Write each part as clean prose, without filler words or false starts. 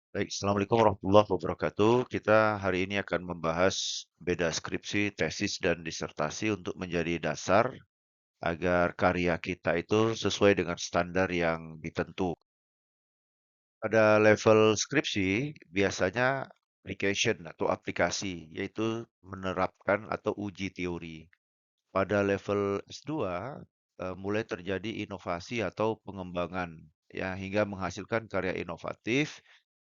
Baik, Assalamualaikum warahmatullahi wabarakatuh. Kita hari ini akan membahas beda skripsi, tesis, dan disertasi untuk menjadi dasar agar karya kita itu sesuai dengan standar yang ditentu. Pada level skripsi, biasanya application atau aplikasi, yaitu menerapkan atau uji teori. Pada level S2, mulai terjadi inovasi atau pengembangan, ya, hingga menghasilkan karya inovatif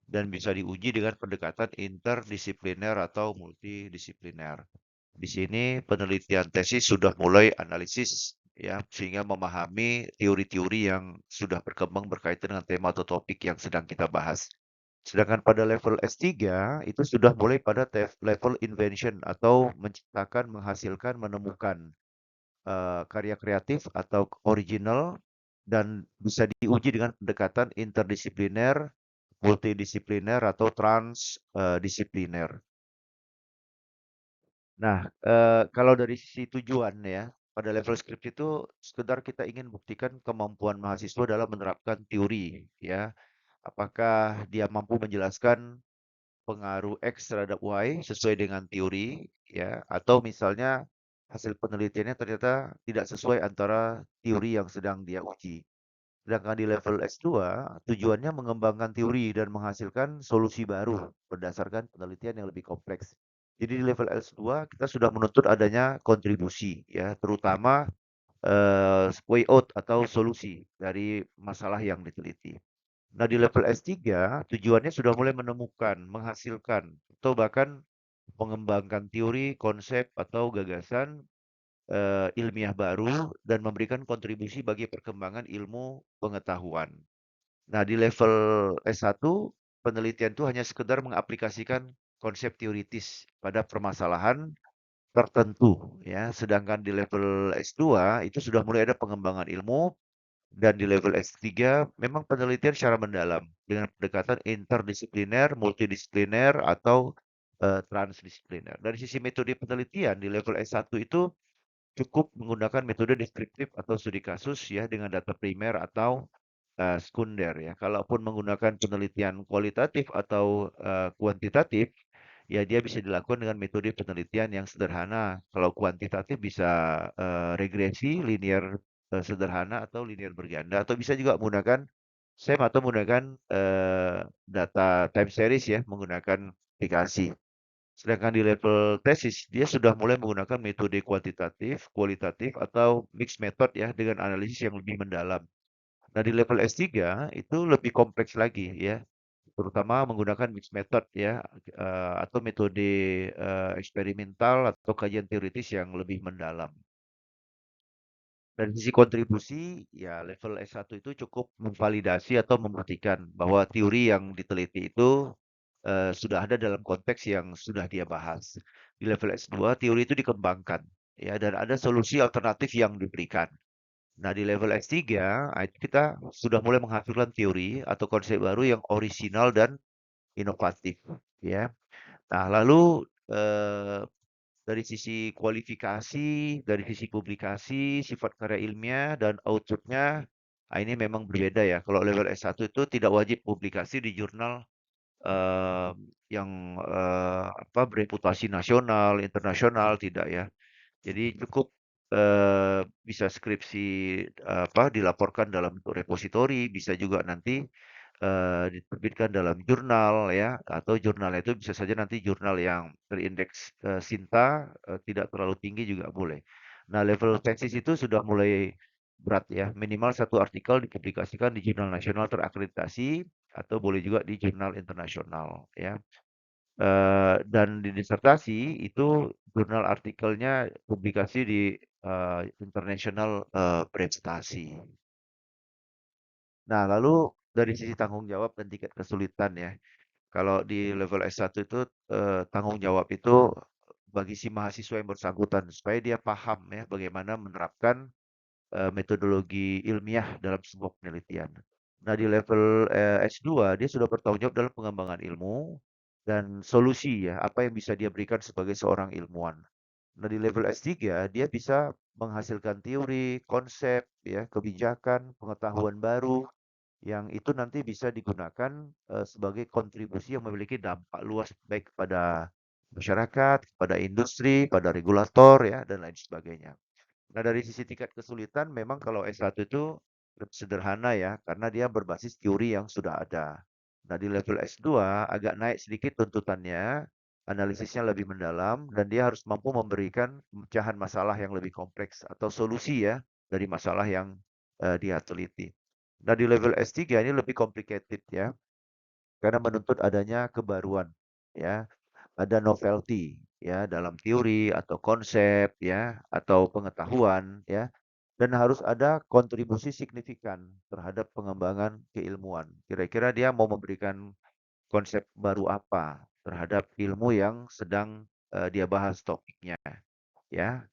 dan bisa diuji dengan pendekatan interdisipliner atau multidisipliner. Di sini penelitian tesis sudah mulai analisis ya sehingga memahami teori-teori yang sudah berkembang berkaitan dengan tema atau topik yang sedang kita bahas. Sedangkan pada level S3 itu sudah mulai pada level invention atau menciptakan, menghasilkan, menemukan karya kreatif atau original dan bisa diuji dengan pendekatan interdisipliner, multidisipliner atau transdisipliner. Nah, kalau dari sisi tujuan ya, pada level skripsi itu sekedar kita ingin buktikan kemampuan mahasiswa dalam menerapkan teori ya. Apakah dia mampu menjelaskan pengaruh X terhadap Y sesuai dengan teori ya, atau misalnya hasil penelitiannya ternyata tidak sesuai antara teori yang sedang dia uji. Sedangkan di level S2, tujuannya mengembangkan teori dan menghasilkan solusi baru berdasarkan penelitian yang lebih kompleks. Jadi di level S2 kita sudah menuntut adanya kontribusi ya, terutama way out atau solusi dari masalah yang diteliti. Nah, di level S3 tujuannya sudah mulai menemukan, menghasilkan, atau bahkan mengembangkan teori, konsep, atau gagasan ilmiah baru dan memberikan kontribusi bagi perkembangan ilmu pengetahuan. Nah, di level S1, penelitian itu hanya sekedar mengaplikasikan konsep teoritis pada permasalahan tertentu ya. Sedangkan di level S2 itu sudah mulai ada pengembangan ilmu dan di level S3 memang penelitian secara mendalam dengan pendekatan interdisipliner, multidisipliner atau transdisipliner. Dari sisi metode penelitian di level S1 itu cukup menggunakan metode deskriptif atau studi kasus ya dengan data primer atau sekunder ya. Kalaupun menggunakan penelitian kualitatif atau kuantitatif, ya dia bisa dilakukan dengan metode penelitian yang sederhana. Kalau kuantitatif bisa regresi, linear sederhana atau linear berganda, atau bisa juga menggunakan SEM atau menggunakan data time series ya, menggunakan aplikasi. Sedangkan di level tesis, dia sudah mulai menggunakan metode kuantitatif, kualitatif, atau mixed method ya, dengan analisis yang lebih mendalam. Nah, di level S3 itu lebih kompleks lagi ya, terutama menggunakan mixed method ya, atau metode eksperimental atau kajian teoritis yang lebih mendalam. Dari sisi kontribusi, ya level S1 itu cukup memvalidasi atau membuktikan bahwa teori yang diteliti itu sudah ada dalam konteks yang sudah dia bahas. Di level S2, teori itu dikembangkan, ya, dan ada solusi alternatif yang diberikan. Nah, di level S3, itu kita sudah mulai menghasilkan teori atau konsep baru yang orisinal dan inovatif, ya. Nah, lalu dari sisi kualifikasi, dari sisi publikasi, sifat karya ilmiah dan outputnya, ini memang berbeda ya. Kalau level S1 itu tidak wajib publikasi di jurnal eh, yang bereputasi nasional, internasional, tidak ya. Jadi cukup bisa skripsi dilaporkan dalam bentuk repositori, bisa juga nanti diterbitkan dalam jurnal ya, atau jurnalnya itu bisa saja nanti jurnal yang terindeks Sinta tidak terlalu tinggi juga boleh. Nah, level tesis itu sudah mulai berat ya, minimal satu artikel dipublikasikan di jurnal nasional terakreditasi atau boleh juga di jurnal internasional ya. Dan di disertasi itu jurnal artikelnya publikasi di international prestasi. Nah, lalu dari sisi tanggung jawab dan tingkat kesulitan ya. Kalau di level S1 itu tanggung jawab itu bagi si mahasiswa yang bersangkutan supaya dia paham ya bagaimana menerapkan metodologi ilmiah dalam sebuah penelitian. Nah, di level S2 dia sudah bertanggung jawab dalam pengembangan ilmu dan solusi ya, apa yang bisa dia berikan sebagai seorang ilmuwan. Nah, di level S3 dia bisa menghasilkan teori, konsep, ya, kebijakan, pengetahuan baru yang itu nanti bisa digunakan sebagai kontribusi yang memiliki dampak luas baik kepada masyarakat, kepada industri, pada regulator ya dan lain sebagainya. Nah, dari sisi tingkat kesulitan memang kalau S1 itu lebih sederhana ya, karena dia berbasis teori yang sudah ada. Nah, di level S2 agak naik sedikit tuntutannya, analisisnya lebih mendalam, dan dia harus mampu memberikan pemecahan masalah yang lebih kompleks atau solusi ya dari masalah yang dia teliti. Nah, di level S3 ini lebih complicated ya, karena menuntut adanya kebaruan ya, ada novelty ya dalam teori atau konsep ya atau pengetahuan ya dan harus ada kontribusi signifikan terhadap pengembangan keilmuan. Kira-kira dia mau memberikan konsep baru apa terhadap ilmu yang sedang dia bahas topiknya ya.